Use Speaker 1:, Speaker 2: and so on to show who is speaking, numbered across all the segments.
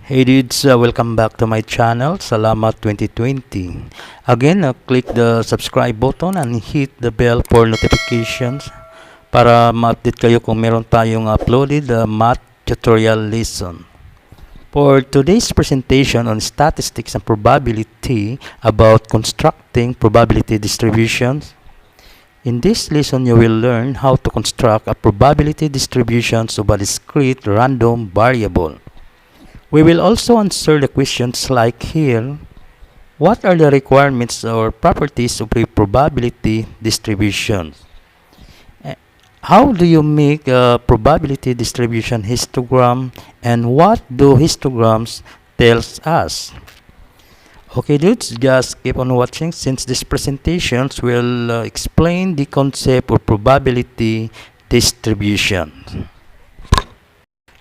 Speaker 1: Hey dudes, welcome back to my channel. Salamat 2020. Again, click the subscribe button and hit the bell for notifications para ma-update kayo kung meron tayong uploaded math tutorial lesson. For today's presentation on statistics and probability about constructing probability distributions, in this lesson you will learn how to construct a probability distributions of a discrete random variable. We will also answer the questions like here: what are the requirements or properties of a probability distribution? How do you make a probability distribution histogram, and what do histograms tells us? Okay dudes, just keep on watching since these presentations will explain the concept of probability distribution.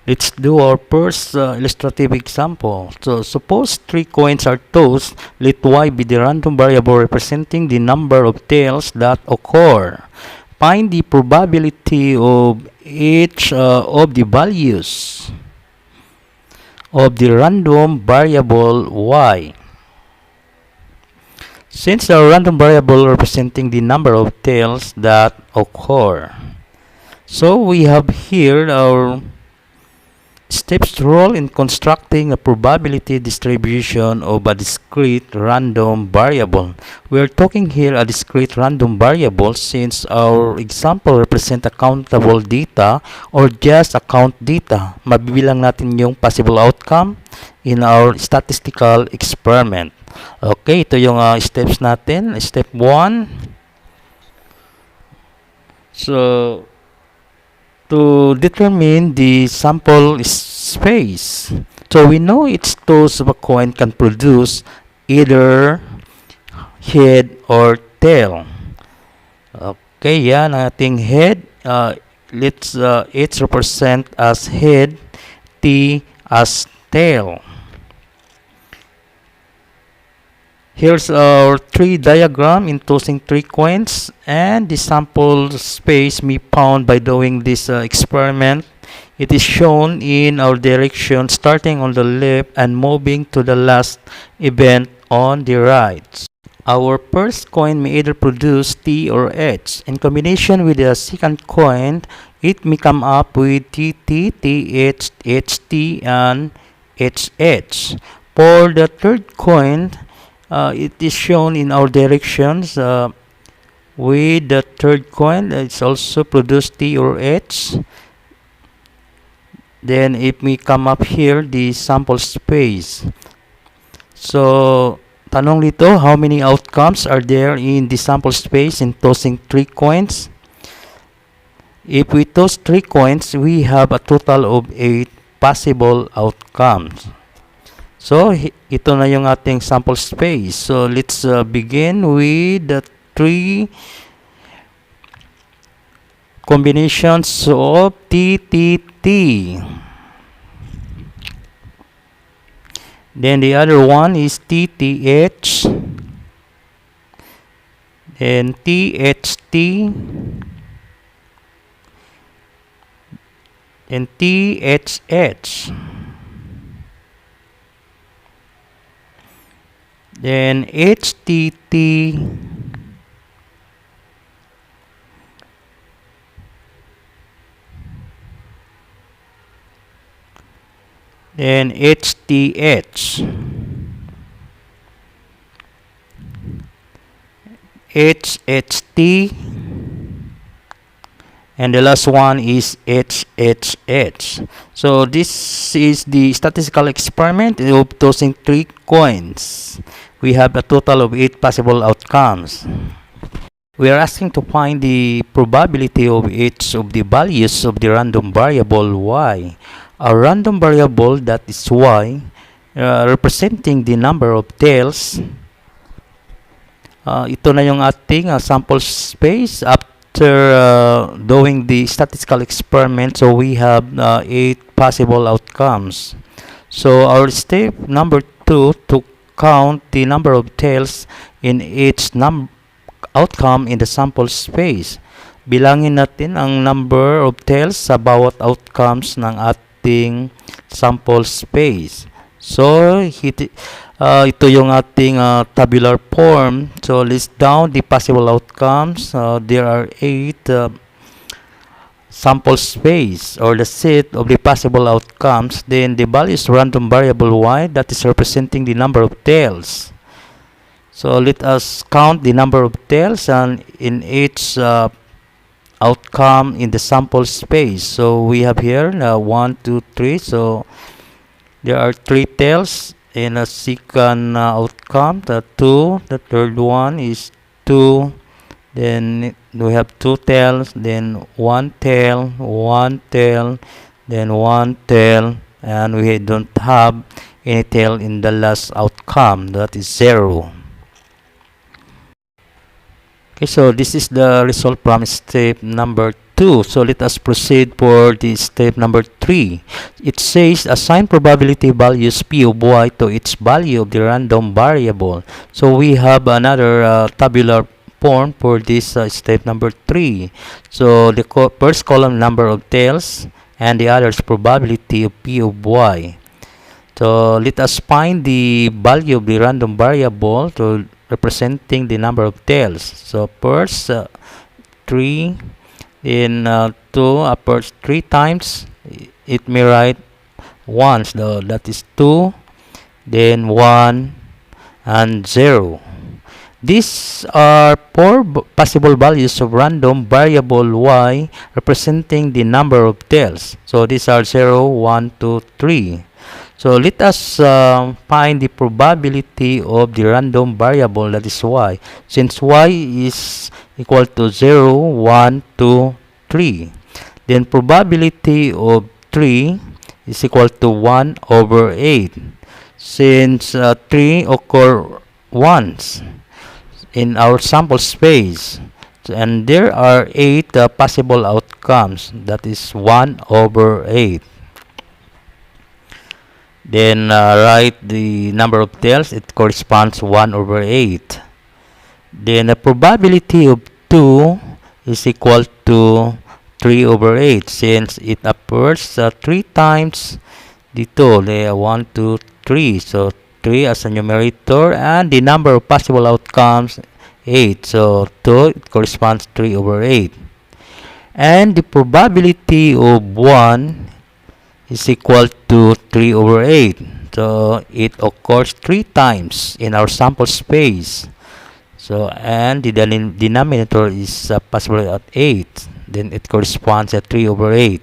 Speaker 1: Let's do our first illustrative example. So, suppose 3 coins are tossed. Let y be the random variable representing the number of tails that occur. Find the probability of each of the values of the random variable y. Since the random variable representing the number of tails that occur, so we have here our steps role in constructing a probability distribution of a discrete random variable. We are talking here a discrete random variable since our example represent countable data or just count data. Mabibilang natin yung possible outcome in our statistical experiment. Okay, ito yung steps natin. Step 1. So, to determine the sample space. So we know each toss of a coin can produce either head or tail. Okay, yan ang ating head. Let's H represent as head, T as tail. Here's our tree diagram in tossing 3 coins, and the sample space we found by doing this experiment. It is shown in our direction starting on the left and moving to the last event on the right. Our first coin may either produce T or H. In combination with the second coin, it may come up with TT, TH, HT, and HH. For the third coin, it is shown in our directions with the third coin. It's also produced T or H. Then it may come up here the sample space. So tanong dito, how many outcomes are there in the sample space in tossing 3 coins? If we toss 3 coins, we have a total of 8 possible outcomes. So, ito na yung ating sample space. So, let's begin with the 3 combinations of TTT. Then the other one is TTH. Then THT. And THH. Then HTT, then HTH, HHT, and the last one is HHH. So this is the statistical experiment of tossing 3 coins. We have a total of 8 possible outcomes. We are asking to find the probability of each of the values of the random variable y. A random variable that is y, representing the number of tails. Ito na yung ating sample space after doing the statistical experiment. So we have 8 possible outcomes. So our step number 2 to count the number of tails in each outcome in the sample space. Bilangin natin ang number of tails sa bawat outcomes ng ating sample space. So, ito yung ating tabular form. So, list down the possible outcomes. There are 8 sample space or the set of the possible outcomes. Then, the value is random variable y that is representing the number of tails. So, let us count the number of tails and in each outcome in the sample space. So, we have here 1, 2, 3. So, there are 3 tails in a second outcome. The 2, the third one is 2. Then we have 2 tails, then 1 tail, 1 tail, then 1 tail, and we don't have any tail in the last outcome, that is 0. Okay, so this is the result from step number 2. So let us proceed for the step number 3. It says assign probability values p of y to its value of the random variable. So we have another tabular form for this step number 3. So the first column number of tails and the other is probability of p of y. So let us find the value of the random variable to representing the number of tails. So first 3 in 2 first 3 times it may write once, though that is 2, then 1 and 0. These are 4 possible values of random variable y representing the number of tails. So these are 0, 1, 2, 3. So let us find the probability of the random variable, that is y. Since y is equal to 0, 1, 2, 3. Then probability of 3 is equal to 1 over 8. Since 3 occur once in our sample space, and there are 8 possible outcomes, that is 1 over 8. Then write the number of tails, it corresponds 1 over 8. Then the probability of 2 is equal to 3 over 8, since it appears 3 times the 2, 1, 2, 3. So 3 as a numerator, and the number of possible outcomes 8. So 2 it corresponds 3 over 8. And the probability of 1 is equal to 3 over 8. So it occurs 3 times in our sample space. So and the denominator is possible at 8. Then it corresponds at 3 over 8.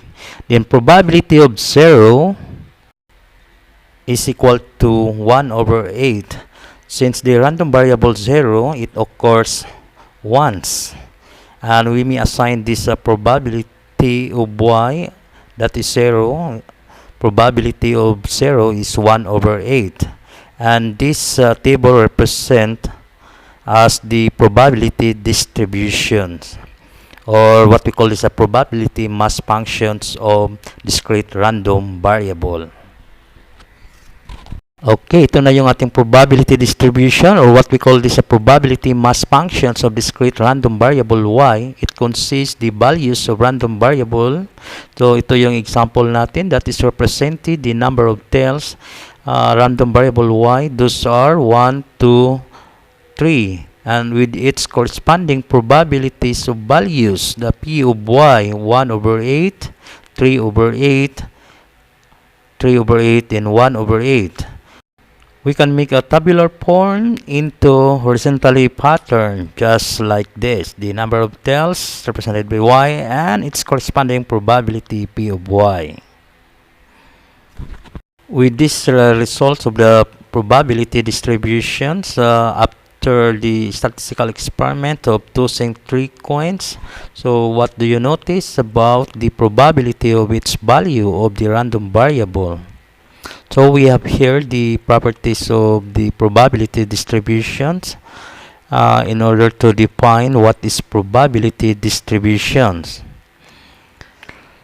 Speaker 1: Then probability of 0 is equal to 1 over 8. Since the random variable 0, it occurs once. And we may assign this probability of y, that is 0. Probability of 0 is 1 over 8. And this table represents as the probability distributions, or what we call this a probability mass functions of discrete random variable. Okay, ito na yung ating probability distribution, or what we call this a probability mass functions of discrete random variable y. It consists the values of random variable. So ito yung example natin, that is represented the number of tails random variable y. Those are 1, 2, 3, and with its corresponding probabilities of values, the p of y 1 over 8, 3 over 8, 3 over 8, and 1 over 8. We can make a tabular form into horizontally pattern just like this. The number of tails represented by y and its corresponding probability p of y. With these results of the probability distributions after the statistical experiment of tossing 3 coins, so what do you notice about the probability of its value of the random variable? So we have here the properties of the probability distributions in order to define what is probability distributions.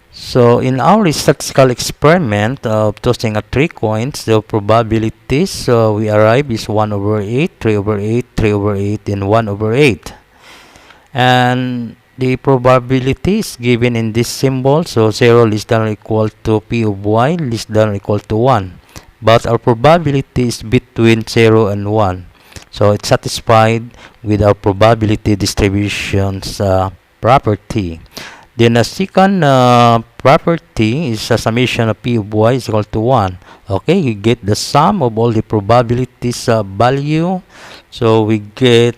Speaker 1: So in our statistical experiment of tossing 3 coins, the probabilities we arrive is 1 over 8, 3 over 8, 3 over 8, and 1 over 8. And the probability is given in this symbol, so 0 less than or equal to p of y less than or equal to 1. but our probability is between 0 and 1. So it's satisfied with our probability distributions property. Then the second property is a summation of p of y is equal to 1. Okay, you get the sum of all the probabilities value. So we get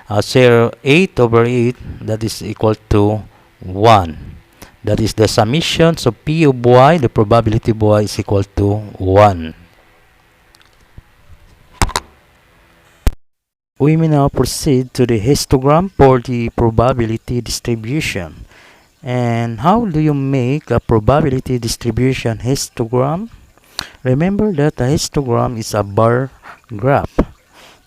Speaker 1: 8 over 8, that is equal to 1. That is the summation. So p of y, the probability of y is equal to 1. We may now proceed to the histogram for the probability distribution. And how do you make a probability distribution histogram? Remember that a histogram is a bar graph.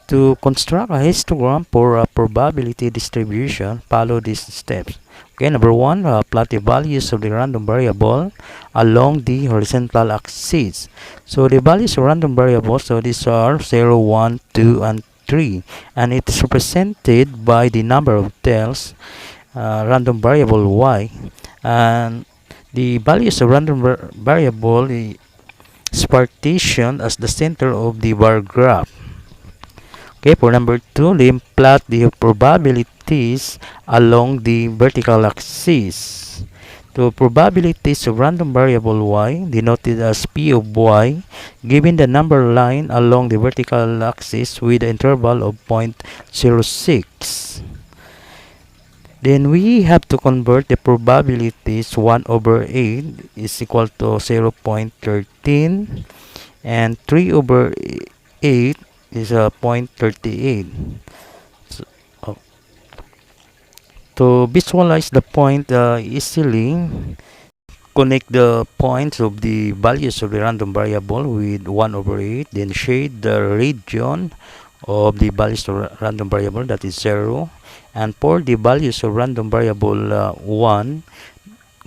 Speaker 1: To construct a histogram for a probability distribution, follow these steps. Okay, number one, plot the values of the random variable along the horizontal axis. So the values of random variables, so these are 0, 1, 2, and 3. And it is represented by the number of tails, random variable y. And the values of random variable is partitioned as the center of the bar graph. Okay, for number 2, then plot the probabilities along the vertical axis. The probabilities of random variable y, denoted as p of y, given the number line along the vertical axis with the interval of 0.06. Then we have to convert the probabilities. 1 over 8 is equal to 0.13, and 3 over 8 is 0.38. So, to visualize the point easily, connect the points of the values of the random variable with 1 over 8, then shade the region of the values of random variable, that is 0. And for the values of random variable 1,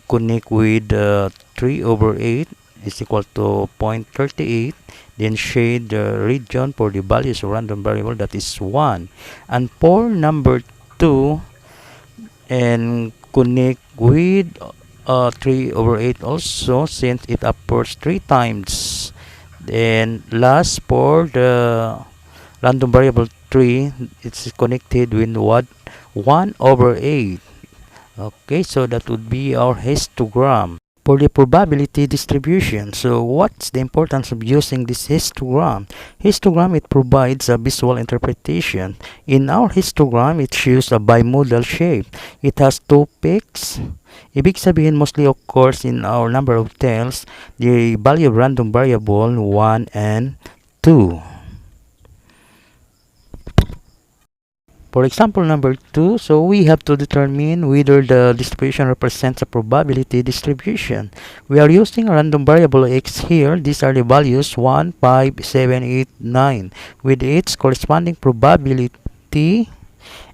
Speaker 1: connect with 3 over 8 is equal to 0.38, then shade the region for the values of random variable, that is 1. And for number 2, and connect with 3 over 8 also, since it approaches 3 times. Then last, for the random variable 3, it's connected with 1 over 8. Okay, so that would be our histogram for the probability distribution. So what's the importance of using this histogram? Histogram, it provides a visual interpretation. In our histogram, it shows a bimodal shape. It has 2 peaks. Ibig sabihin, mostly occurs in our number of tails, the value of random variable 1 and 2. For example number 2, so we have to determine whether the distribution represents a probability distribution. We are using a random variable x here. These are the values 1, 5, 7, 8, 9 with its corresponding probability.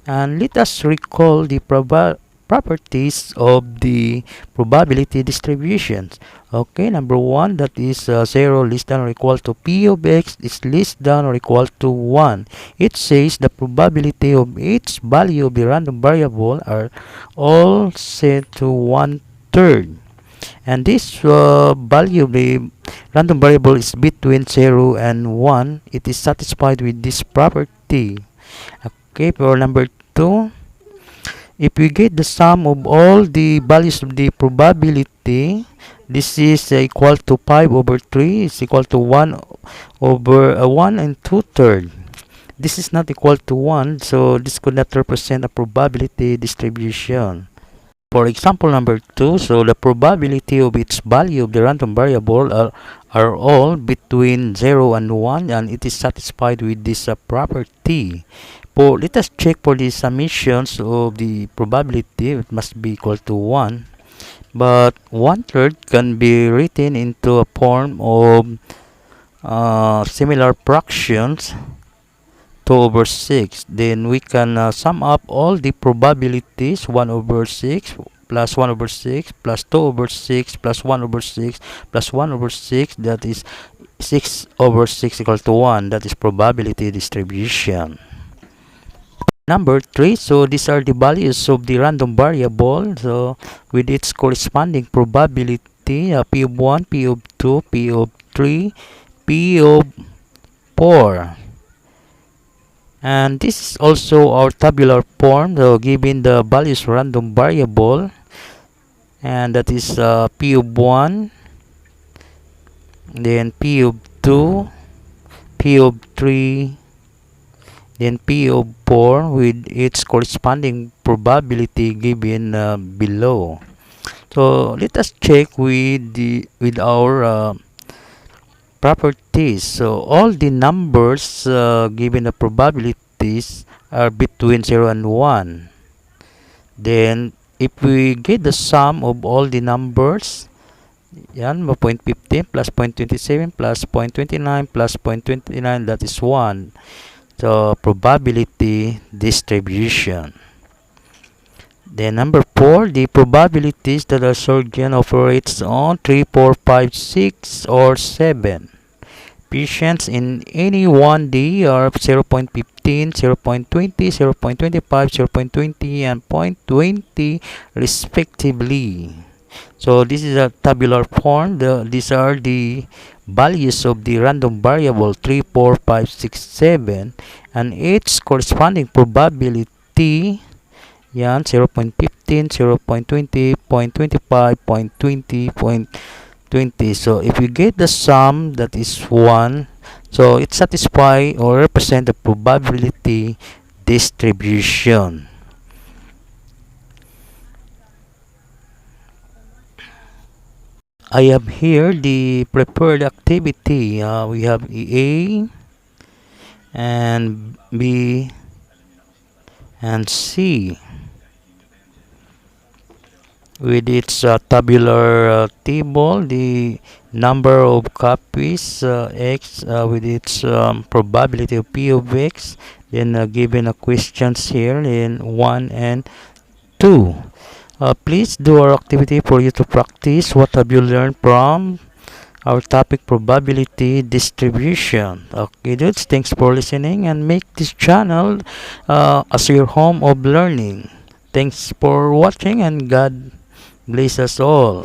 Speaker 1: And let us recall the properties of the probability distributions. Okay, number 1, that is 0 less than or equal to p of x is less than or equal to 1. It says the probability of each value of the random variable are all set to 1/3. And this value of the random variable is between 0 and 1. It is satisfied with this property. Okay, for number 2, if we get the sum of all the values of the probability, this is equal to 5 over 3 is equal to 1 over 1 and 2/3. This is not equal to 1, so this could not represent a probability distribution. For example number 2, so the probability of its value of the random variable are all between 0 and 1, and it is satisfied with this property. Let us check for the summations of the probability. It must be equal to 1. But 1/3 can be written into a form of similar fractions, 2 over 6. Then we can sum up all the probabilities. 1 over 6 plus 1 over 6 plus 2 over 6 plus 1 over 6 plus 1 over 6, that is 6 over 6 equal to 1. That is probability distribution. Number 3, so these are the values of the random variable, so with its corresponding probability, p of 1, p of 2, p of 3, P of 4. And this is also our tabular form, so given the values random variable, and that is P of 1, then P of 2, P of 3, then P of 4 with its corresponding probability given below. So let us check with our properties. So all the numbers given the probabilities are between 0 and 1. Then if we get the sum of all the numbers, yan, 0.15 plus 0.27 plus 0.29 plus 0.29, that is 1. So probability distribution. Then number 4, the probabilities that a surgeon operates on 3, 4, 5, 6, or 7 patients in any one day are 0.15, 0.20, 0.25, 0.20, and 0.20 respectively. So this is a tabular form. These are the values of the random variable 3, 4, 5, 6, 7, and its corresponding probability. Yan, 0.15, 0.20, 0.25, 0.20, 0.20. So if we get the sum, that is 1. So it satisfies or represent the probability distribution. I have here the prepared activity. We have A and B and C with its tabular table, the number of copies x with its probability of p of x, then given questions here in 1 and 2. Please do our activity for you to practice what have you learned from our topic probability distribution. Okay dudes, thanks for listening and make this channel as your home of learning. Thanks for watching and God bless us all.